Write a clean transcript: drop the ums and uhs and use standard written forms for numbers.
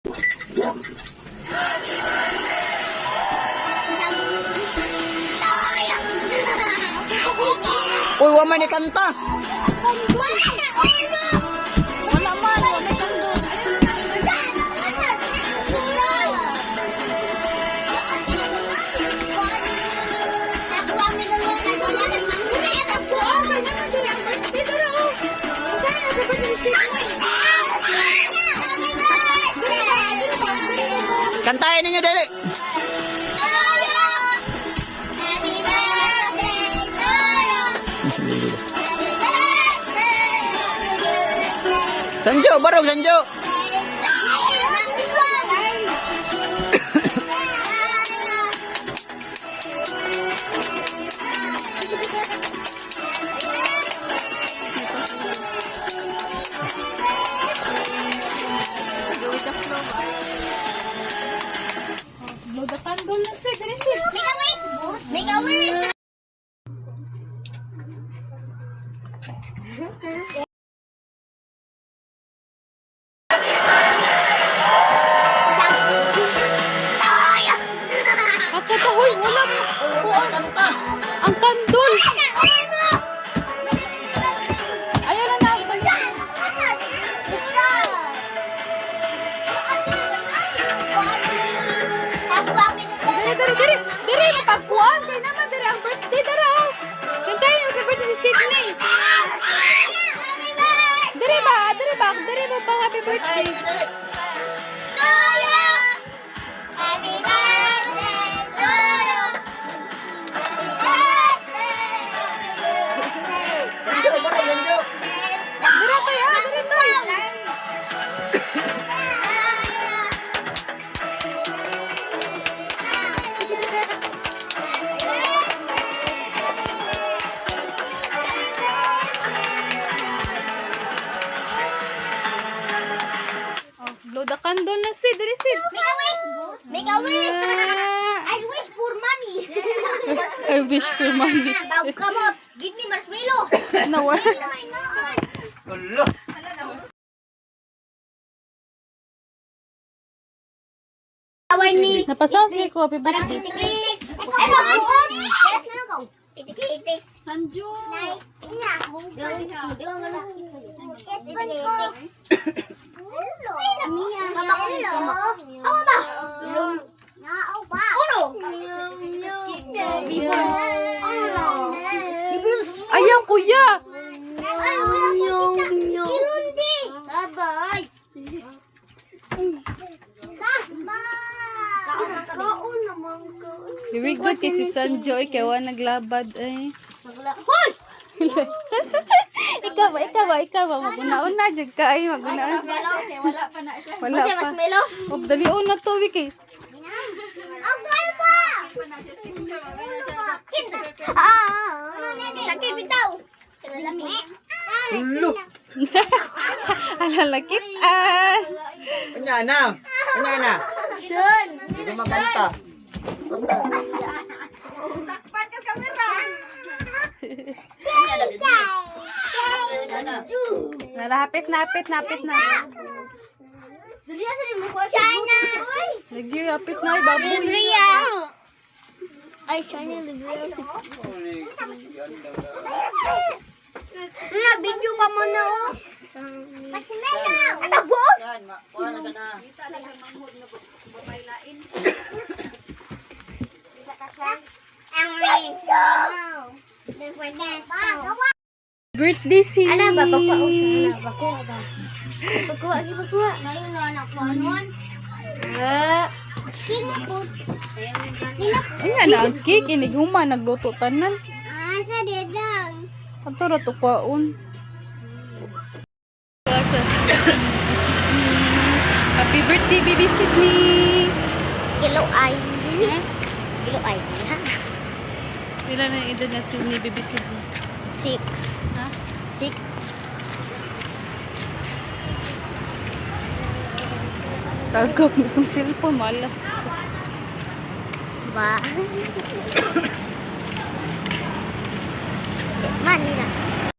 Uy, wa man ni kanta. Wala man, wala may kandol. Kantahin ninyo dali. Sanjo, barong Sanjo. Blow the candle na siya. Dali siya. Make a wish! Akatahoy, wala mo. Ang kandol. Ayaw na na. Dari, mapagpuan. Kaya naman, dari ang birthday, daraw. Kantayin yung birthday si Sydney. Dari ba, pa happy birthday. Sanjo, barong Sanjo. Dara kaya, dara tayo. Blow the candle na Sid, dali Sid. Make a wish! Ah, I wish for money! I wish for money. Now come on, give me marshmallow! Nawala. Ulo. Away ni... Napasaw siya ko, happy birthday. Sanjo. Ayaw kuya. Very good kay si Sanjo, ikaw ang naglabad eh. ikaw ba, maguna-una dyan ka ay, maguna-una. Wala pa na siya. Wala pa. Oh, dalion na to, Wiki. Sakit bitaw. Ulo. Alalakit ah. Anya na. Anya na. Hindi ko makanta. Napit na. China. Lagi, apit na, baboy. Libria. Ay, China Libria. Na video pa mo na oh. Marshmallow. Ano po? Yan, kuha na sana. Birthday si Ano ba? Pagkuha ba? Pagkuha. Ngayon na anak mo nun. King po. Ayan na ang cake, iniguma, nagluto tanan. Sa dedang. Ato ra to kwaon. Happy birthday, baby Sydney. Kilo ay. Ha? Kilo ay. Ha? Pila na yung edad natin ni baby Sydney? 6. Ha? 6. Tagap nitong cellphone, malas. Ba? Manila.